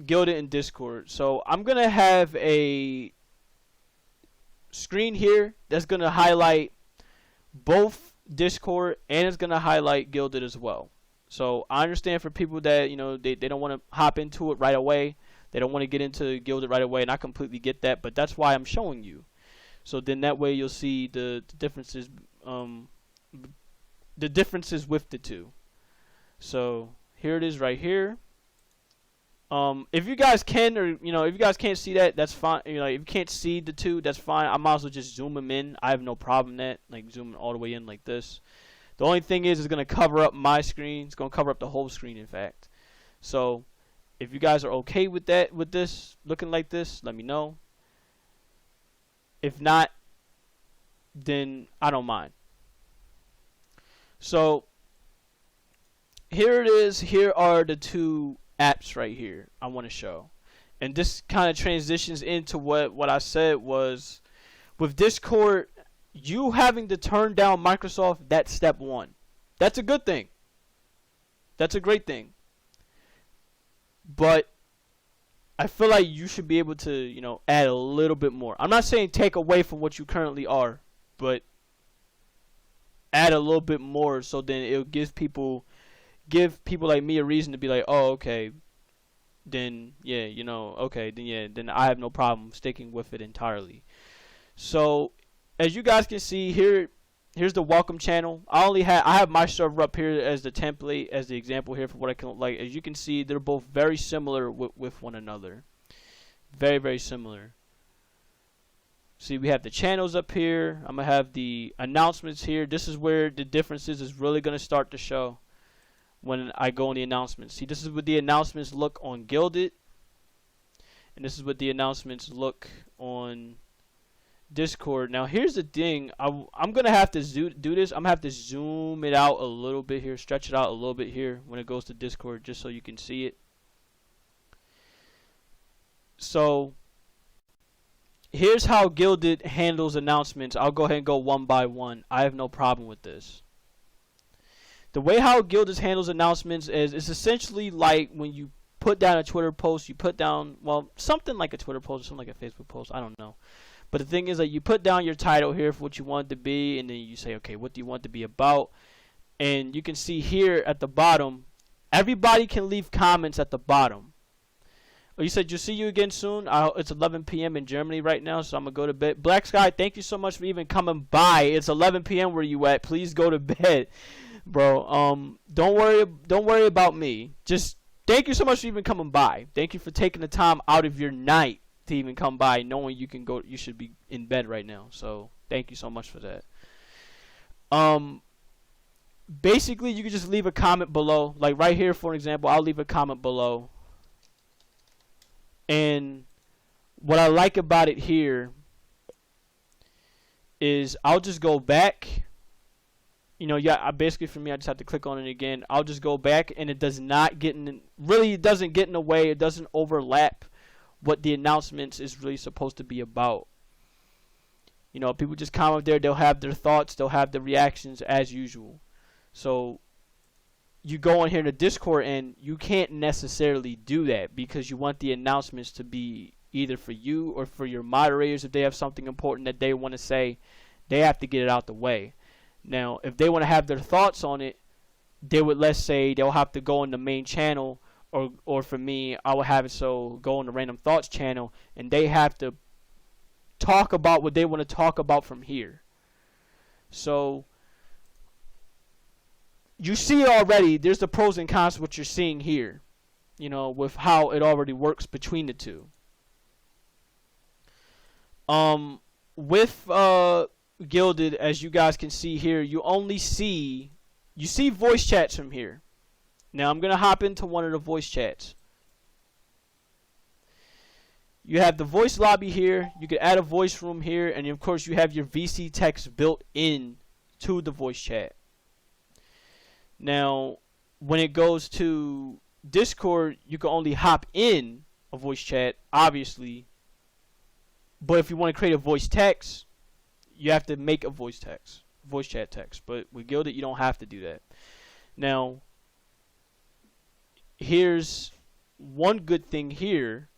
Guilded in Discord. So I'm gonna have a screen here that's gonna highlight both Discord and it's gonna highlight Guilded as well. So I understand for people that they don't want to hop into it right away. They don't want to get into Guilded right away, and I completely get that. But that's why I'm showing you. So then that way you'll see the differences, with the two. So here it is right here. If you guys can, or if you guys can't see that, that's fine. If you can't see the two, that's fine. I might as well just zoom them in. I have no problem with that, like zooming all the way in like this. The only thing is, it's gonna cover up my screen. It's gonna cover up the whole screen, in fact. So if you guys are okay with that, with this looking like this, let me know. If not, then I don't mind. So here it is. Here are the two apps right here I want to show. And this kind of transitions into what I said was, with Discord, you having to turn down Microsoft, that's step one. That's a good thing. That's a great thing. But I feel like you should be able to, add a little bit more. I'm not saying take away from what you currently are, but add a little bit more, so then it'll give people like me a reason to be like, oh, okay, then yeah, okay, then yeah, then I have no problem sticking with it entirely. So as you guys can see here, here's the welcome channel. I have my server up here as the template, as the example here for what I can like. As you can see, they're both very similar with one another. Very, very similar. See, we have the channels up here. I'm gonna have the announcements here. This is where the differences is really gonna start to show when I go on the announcements. See, this is what the announcements look on Guilded, and this is what the announcements look on Discord. Now here's the thing, I'm gonna have to do this. I'm gonna have to zoom it out a little bit here, stretch it out a little bit here when it goes to Discord, just so you can see it. So here's how Guilded handles announcements. I'll go ahead and go one by one. I have no problem with this. The way how Guilded handles announcements is, it's essentially like when you put down a Twitter post, you put down, well, something like a Twitter post or something like a Facebook post, I don't know. But the thing is that you put down your title here for what you want it to be, and then you say, okay, what do you want it to be about? And you can see here at the bottom, everybody can leave comments at the bottom. Oh, you said you'll see you again soon. It's 11 p.m. in Germany right now, so I'm going to go to bed. Black Sky, thank you so much for even coming by. It's 11 p.m. where you at. Please go to bed, bro. Don't worry about me. Just thank you so much for even coming by. Thank you for taking the time out of your night to even come by, knowing you should be in bed right now. So thank you so much for that. Basically, you can just leave a comment below. Like right here, for example, I'll leave a comment below. And what I like about it here is I'll just go back. Basically for me, I just have to click on it again. I'll just go back, and it does not get in. Really, it doesn't get in the way. It doesn't overlap what the announcements is really supposed to be about. People just comment there. They'll have their thoughts. They'll have their reactions as usual. So you go in here to Discord, and you can't necessarily do that because you want the announcements to be either for you or for your moderators. If they have something important that they want to say, they have to get it out the way. Now, if they want to have their thoughts on it, they would, let's say, they'll have to go in the main channel, or for me, I would have it so go on the Random Thoughts channel, and they have to talk about what they want to talk about from here. So you see already, there's the pros and cons of what you're seeing here, with how it already works between the two. With Guilded, as you guys can see here, you see voice chats from here. Now I'm going to hop into one of the voice chats. You have the voice lobby here. You can add a voice room here. And of course, you have your VC text built in to the voice chat. Now, when it goes to Discord, you can only hop in a voice chat, obviously. But if you want to create a voice text, you have to make a voice chat text. But with Guilded, you don't have to do that. Now, here's one good thing here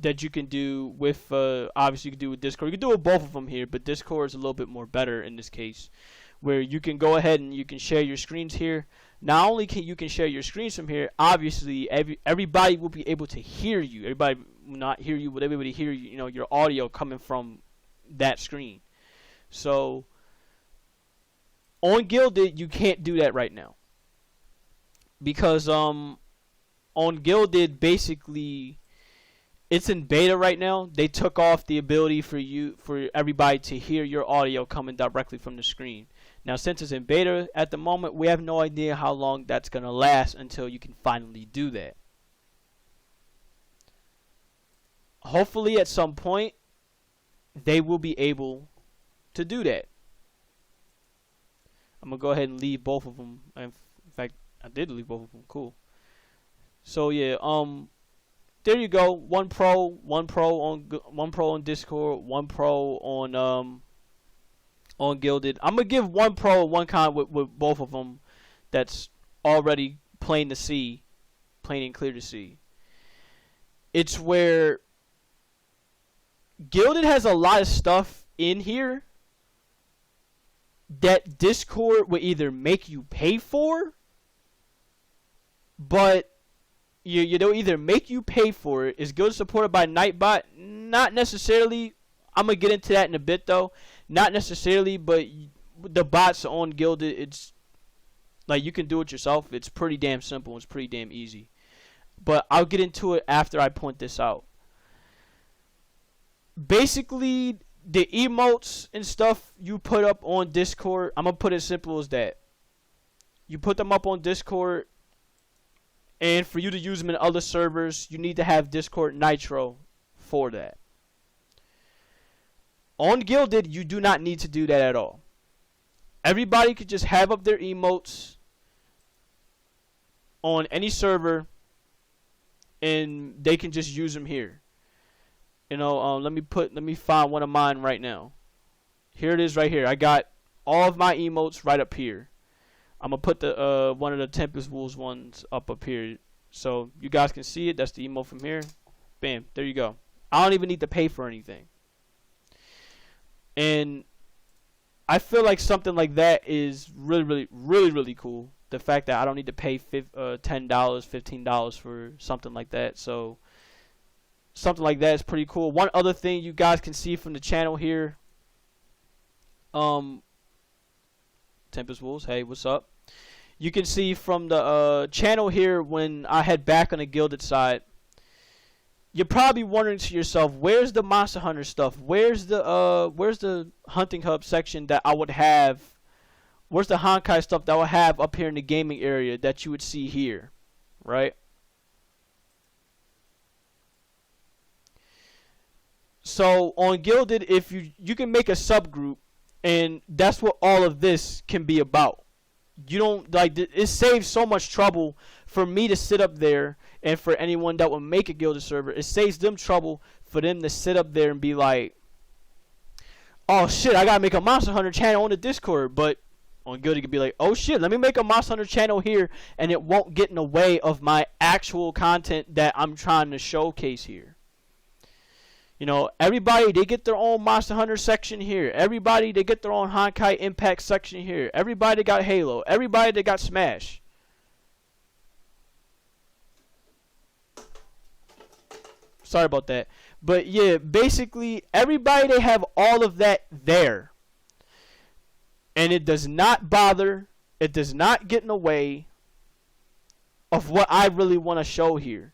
that you can do with, obviously you can do with Discord. You can do with both of them here, but Discord is a little bit more better in this case, where you can go ahead and you can share your screens here. Not only can you share your screens from here, obviously everybody will be able to hear you. Everybody will not hear you, but everybody hear you, you know, your audio coming from that screen. So on Guilded, you can't do that right now, because on Guilded, basically it's in beta right now. They took off the ability for everybody to hear your audio coming directly from the screen. Now, since it's in beta at the moment, we have no idea how long that's going to last until you can finally do that. Hopefully at some point they will be able to do that. I'm going to go ahead and leave both of them. In fact, I did leave both of them. Cool. So yeah, there you go. One pro on Discord, one pro on Guilded. I'm gonna give one pro and one con with both of them. That's already plain and clear to see. It's where Guilded has a lot of stuff in here that Discord will either make you pay for, but you don't either make you pay for it. Is Guilded supported by Nightbot? Not necessarily. I'm gonna get into that in a bit though. Not necessarily, but the bots on Guilded, it's like you can do it yourself. It's pretty damn simple. It's pretty damn easy. But I'll get into it after I point this out. Basically, the emotes and stuff you put up on Discord, I'm gonna put it as simple as that. You put them up on Discord, and for you to use them in other servers, you need to have Discord Nitro for that. On Guilded, you do not need to do that at all. Everybody could just have up their emotes on any server, and they can just use them here. You know, let me find one of mine right now. Here it is right here. I got all of my emotes right up here. I'm gonna put the one of the Tempest Wolves ones up here, so you guys can see it. That's the emote from here. Bam, there you go. I don't even need to pay for anything. And I feel like something like that is really cool. The fact that I don't need to pay $10, $15 for something like that. So something like that is pretty cool. One other thing you guys can see from the channel here. Tempest Wolves, hey, what's up? You can see from the channel here when I head back on the Guilded side. You're probably wondering to yourself, where's the Monster Hunter stuff? Where's the Hunting Hub section that I would have? Where's the Honkai stuff that I would have up here in the gaming area that you would see here, right? So on Guilded, if you can make a subgroup, and that's what all of this can be about. You don't like it saves so much trouble for me to sit up there, and for anyone that will make a Guilded server, it saves them trouble for them to sit up there and be like, oh shit, I gotta make a Monster Hunter channel on the Discord. But on Guilded, you can be like, oh shit, let me make a Monster Hunter channel here, and it won't get in the way of my actual content that I'm trying to showcase here. You know, everybody, they get their own Monster Hunter section here. Everybody, they get their own Honkai Impact section here. Everybody got Halo. Everybody, they got Smash. Sorry about that. But yeah, basically, everybody, they have all of that there. And it does not bother, it does not get in the way of what I really want to show here.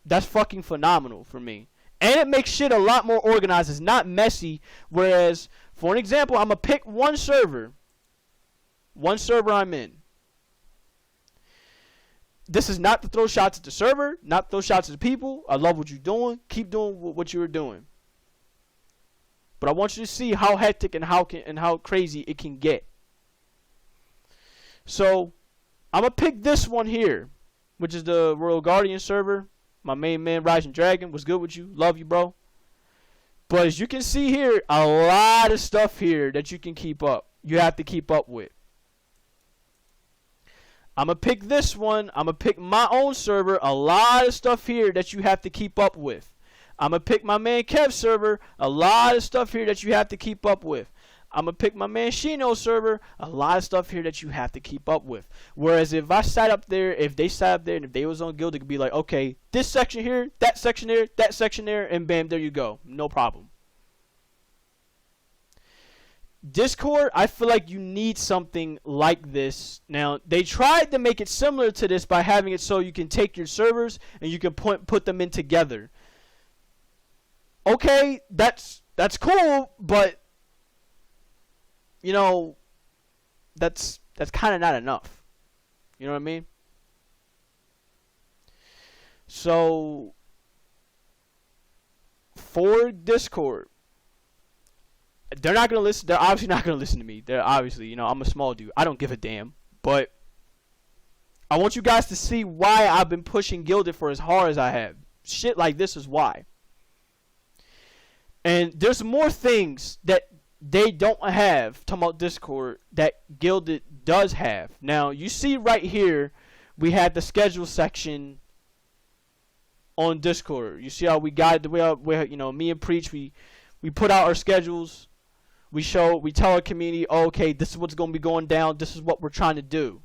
That's fucking phenomenal for me. And it makes shit a lot more organized. It's not messy. Whereas, for an example, I'm going to pick one server. One server I'm in. This is not to throw shots at the server. Not to throw shots at the people. I love what you're doing. Keep doing what you were doing. But I want you to see how hectic and how crazy it can get. So, I'm going to pick this one here. Which is the Royal Guardian server. My main man, Rising Dragon, was good with you. Love you, bro. But as you can see here, a lot of stuff here that you can keep up. You have to keep up with. I'm going to pick this one. I'm going to pick my own server. A lot of stuff here that you have to keep up with. I'm going to pick my man Kev's server. A lot of stuff here that you have to keep up with. I'm going to pick my man Shino's server. A lot of stuff here that you have to keep up with. Whereas if I sat up there, if they sat up there and if they was on Guild, it could be like, okay, this section here, that section there, that section there, and bam, there you go. No problem. Discord, I feel like you need something like this. Now, they tried to make it similar to this by having it so you can take your servers and you can put them in together. Okay, that's cool, but you know, that's kind of not enough. You know what I mean? So for Discord, they're not going to listen. They're obviously not going to listen to me. They're obviously, you know, I'm a small dude. I don't give a damn. But I want you guys to see why I've been pushing Gilded for as hard as I have. Shit like this is why. And there's more things that they don't have, talking about Discord, that Gilded does have. Now, you see right here, we had the schedule section on Discord. You see how we got it the way, you know, me and Preach, we put out our schedules. We tell our community, oh, okay, this is what's going to be going down. This is what we're trying to do.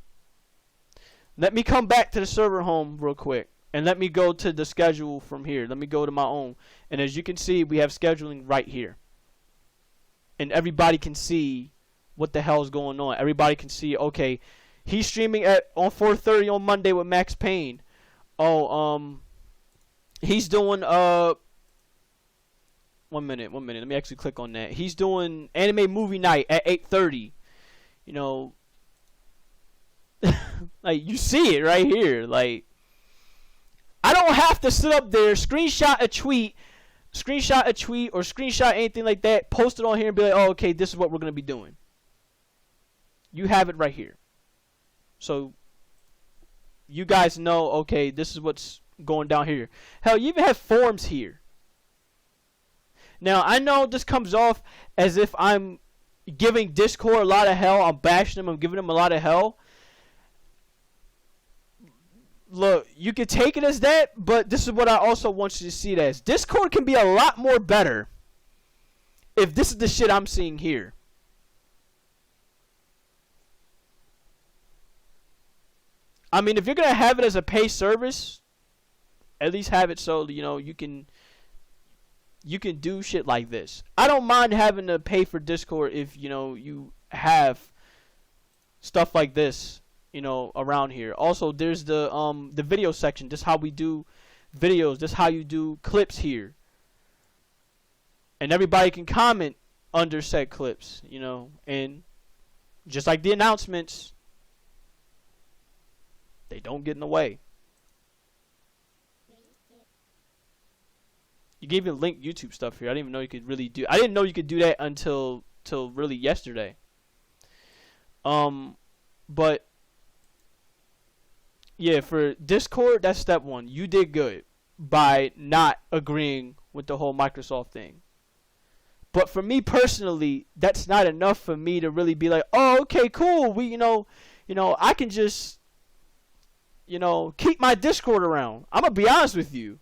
Let me come back to the server home real quick. And let me go to the schedule from here. Let me go to my own. And as you can see, we have scheduling right here. And everybody can see what the hell is going on. Everybody can see, okay, he's streaming on 4:30 on Monday with Max Payne. Oh, he's doing, 1 minute. Let me actually click on that. He's doing anime movie night at 8:30. You know, like you see it right here. Like, I don't have to sit up there, screenshot a tweet or screenshot anything like that, post it on here and be like, oh, okay, this is what we're going to be doing. You have it right here. So you guys know, okay, this is what's going down here. Hell, you even have forums here. Now, I know this comes off as if I'm giving Discord a lot of hell. I'm bashing them. I'm giving them a lot of hell. Look, you can take it as that, but this is what I also want you to see it as. Discord can be a lot more better if this is the shit I'm seeing here. I mean, if you're going to have it as a pay service, at least have it so, you know, you can do shit like this. I don't mind having to pay for Discord if, you know, you have stuff like this, you know, around here. Also, there's the video section. This is how we do videos. This is how you do clips here. And everybody can comment under said clips, you know. And just like the announcements, they don't get in the way. You can even link YouTube stuff here. I didn't even know you could really do. I didn't know you could do that until really yesterday. But yeah, for Discord, that's step one. You did good by not agreeing with the whole Microsoft thing. But for me personally, that's not enough for me to really be like, oh, okay, cool. We, you know, I can just, you know, keep my Discord around. I'm gonna be honest with you.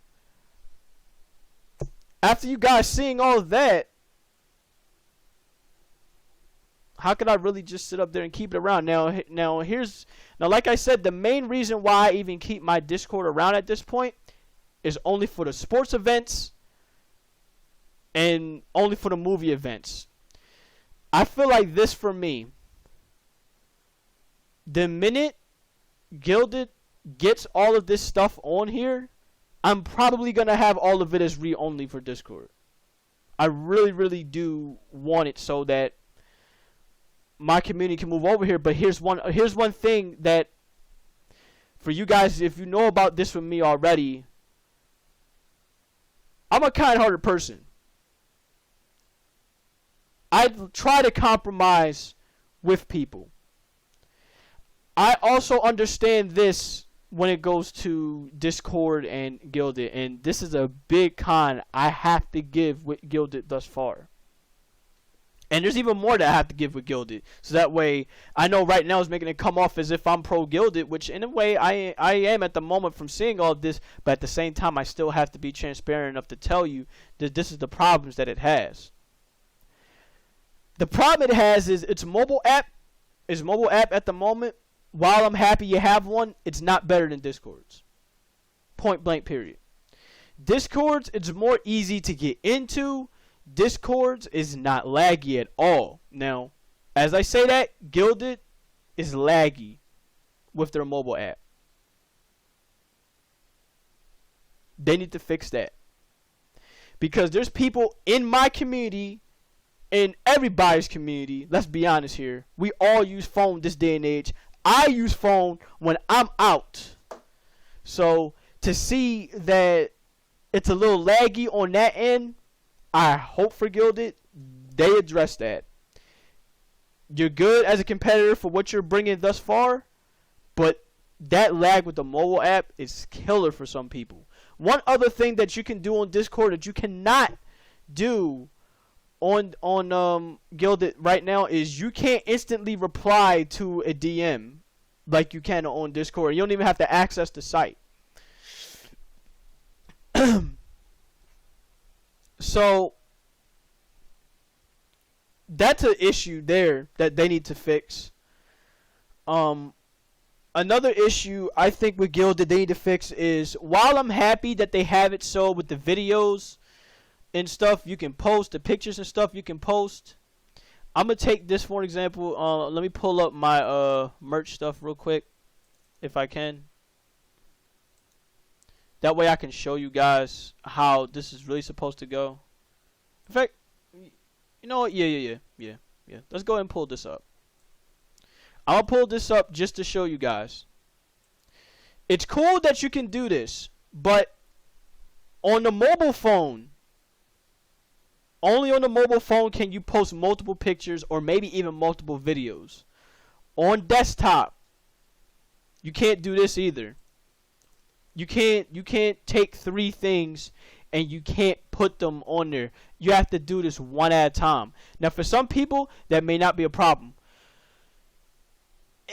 After you guys seeing all of that, how could I really just sit up there and keep it around? Now, like I said, the main reason why I even keep my Discord around at this point is only for the sports events and only for the movie events. I feel like this for me. The minute Gilded gets all of this stuff on here, I'm probably going to have all of it as read-only for Discord. I really, really do want it so that my community can move over here. But here's one thing that, for you guys, if you know about this with me already, I'm a kind-hearted person. I try to compromise with people. I also understand this when it goes to Discord and Gilded, and this is a big con I have to give with Gilded thus far. And there's even more that I have to give with Gilded. So that way, I know right now is making it come off as if I'm pro Gilded, which in a way I am at the moment from seeing all of this. But at the same time, I still have to be transparent enough to tell you that this is the problems that it has. The problem it has is its mobile app. Its mobile app at the moment, while I'm happy you have one, it's not better than Discord's. Point blank period. Discord's, it's more easy to get into. Discord's is not laggy at all. Now, as I say that, Gilded is laggy with their mobile app. They need to fix that. Because there's people in my community, in everybody's community, let's be honest here, we all use phone this day and age. I use phone when I'm out. So, to see that it's a little laggy on that end, I hope for Gilded, they address that. You're good as a competitor for what you're bringing thus far, but that lag with the mobile app is killer for some people. One other thing that you can do on Discord that you cannot do on Gilded right now is you can't instantly reply to a DM like you can on Discord. You don't even have to access the site. So that's an issue there that they need to fix. Another issue I think with Gilded they need to fix is, while I'm happy that they have it so with the videos and stuff you can post, the pictures and stuff you can post, I'm gonna take this for an example. Let me pull up my merch stuff real quick if I can. That way I can show you guys how this is really supposed to go. In fact, you know what? Yeah. Let's go ahead and pull this up. I'll pull this up just to show you guys. It's cool that you can do this, but on the mobile phone, only on the mobile phone can you post multiple pictures or maybe even multiple videos. On desktop, you can't do this either. You can't take 3 things and you can't put them on there. You have to do this one at a time. Now, for some people, that may not be a problem.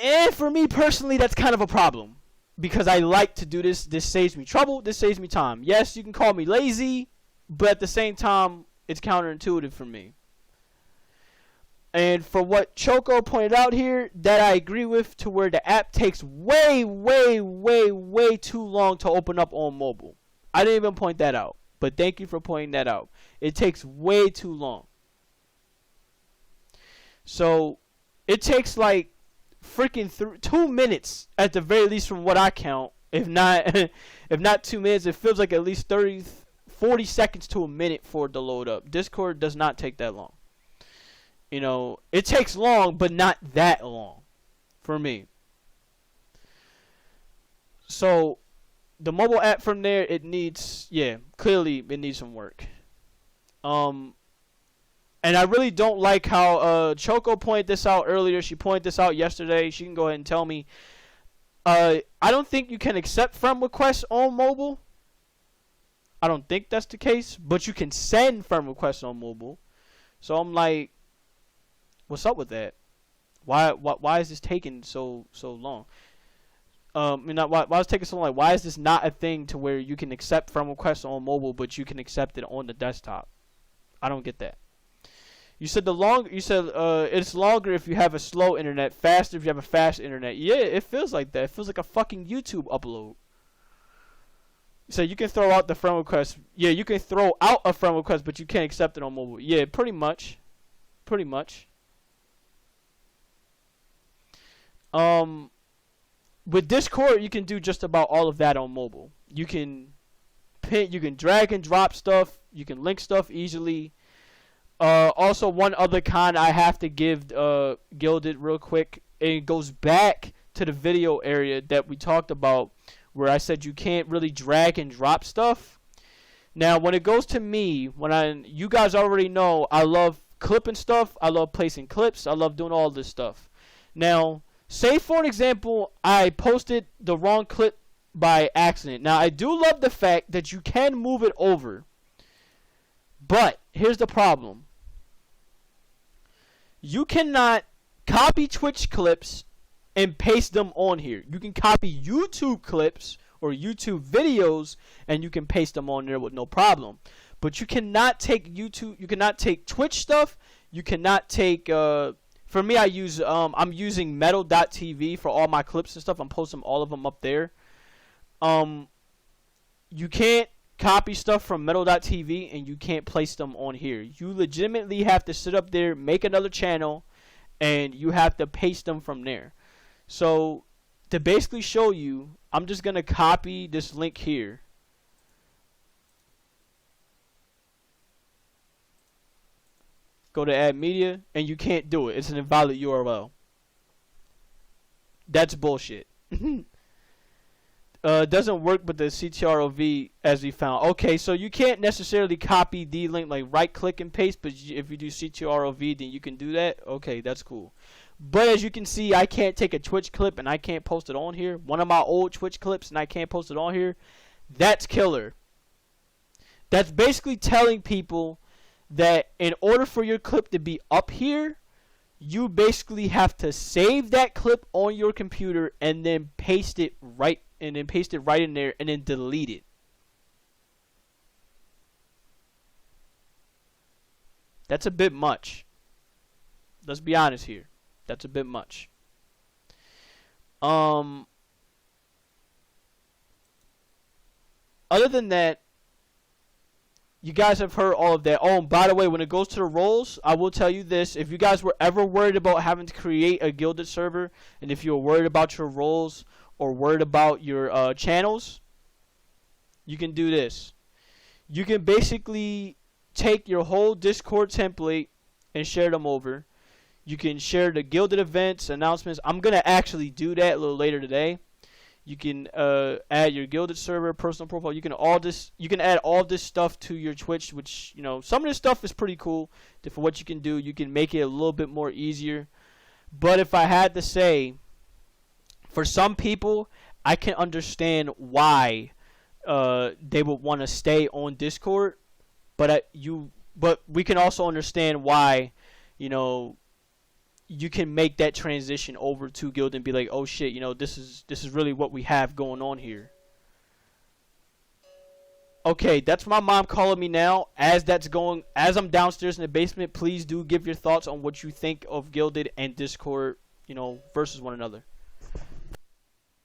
And for me personally, that's kind of a problem. Because I like to do this. This saves me trouble. This saves me time. Yes, you can call me lazy, but at the same time, it's counterintuitive for me. And for what Choco pointed out here, that I agree with, to where the app takes way too long to open up on mobile. I didn't even point that out, but thank you for pointing that out. It takes way too long. So, it takes like freaking 2 minutes at the very least from what I count. If not 2 minutes, it feels like at least 40 seconds to a minute for it to load up. Discord does not take that long. You know, it takes long, but not that long for me. So, the mobile app from there, it needs, clearly it needs some work. And I really don't like how Choco pointed this out earlier. She pointed this out yesterday. She can go ahead and tell me. I don't think you can accept friend requests on mobile. I don't think that's the case, but you can send friend requests on mobile. So I'm like, what's up with that? Why is this taking so long? Why is it taking so long? Why is this not a thing to where you can accept friend requests on mobile, but you can accept it on the desktop? I don't get that. You said it's longer if you have a slow internet, faster if you have a fast internet. Yeah, it feels like that. It feels like a fucking YouTube upload. So you can throw out the friend request. Yeah, you can throw out a friend request, but you can't accept it on mobile. Yeah, pretty much. With Discord, you can do just about all of that on mobile. You can drag and drop stuff. You can link stuff easily. Also, one other con I have to give Gilded real quick. It goes back to the video area that we talked about, where I said you can't really drag and drop stuff. Now, when it goes to me, you guys already know I love clipping stuff. I love placing clips. I love doing all this stuff. Now, say for an example, I posted the wrong clip by accident. Now, I do love the fact that you can move it over. But here's the problem. You cannot copy Twitch clips and paste them on here. You can copy YouTube clips or YouTube videos and you can paste them on there with no problem. But you cannot take Twitch stuff. You cannot take for me, I'm using metal.tv for all my clips and stuff. I'm posting all of them up there. You can't copy stuff from metal.tv and you can't place them on here. You legitimately have to sit up there, make another channel, and you have to paste them from there. So to basically show you, I'm just going to copy this link here. Go to add media, and you can't do it. It's an invalid URL. That's bullshit. Doesn't work, but the CTRL-V as we found. Okay, so you can't necessarily copy the link, like right click and paste, but if you do CTRL-V, then you can do that. Okay, that's cool. But as you can see, I can't take a Twitch clip and I can't post it on here. One of my old Twitch clips and I can't post it on here. That's killer. That's basically telling people that in order for your clip to be up here, you basically have to save that clip on your computer and then paste it right in there and then delete it. That's a bit much. Let's be honest here. That's a bit much. Other than that, you guys have heard all of that. Oh, and by the way, when it goes to the roles, I will tell you this. If you guys were ever worried about having to create a Guilded server, and if you're worried about your roles or worried about your channels, you can do this. You can basically take your whole Discord template and share them over. You can share the Guilded events, announcements. I'm going to actually do that a little later today. You can add your Guilded server, personal profile. You can add all this stuff to your Twitch, which, you know, some of this stuff is pretty cool. For what you can do, you can make it a little bit more easier. But if I had to say, for some people, I can understand why they would want to stay on Discord. But we can also understand why, you know, you can make that transition over to Guild and be like, oh shit, you know, this is really what we have going on here. Okay, that's my mom calling me now. As I'm downstairs in the basement, please do give your thoughts on what you think of Guilded and Discord, you know, versus one another.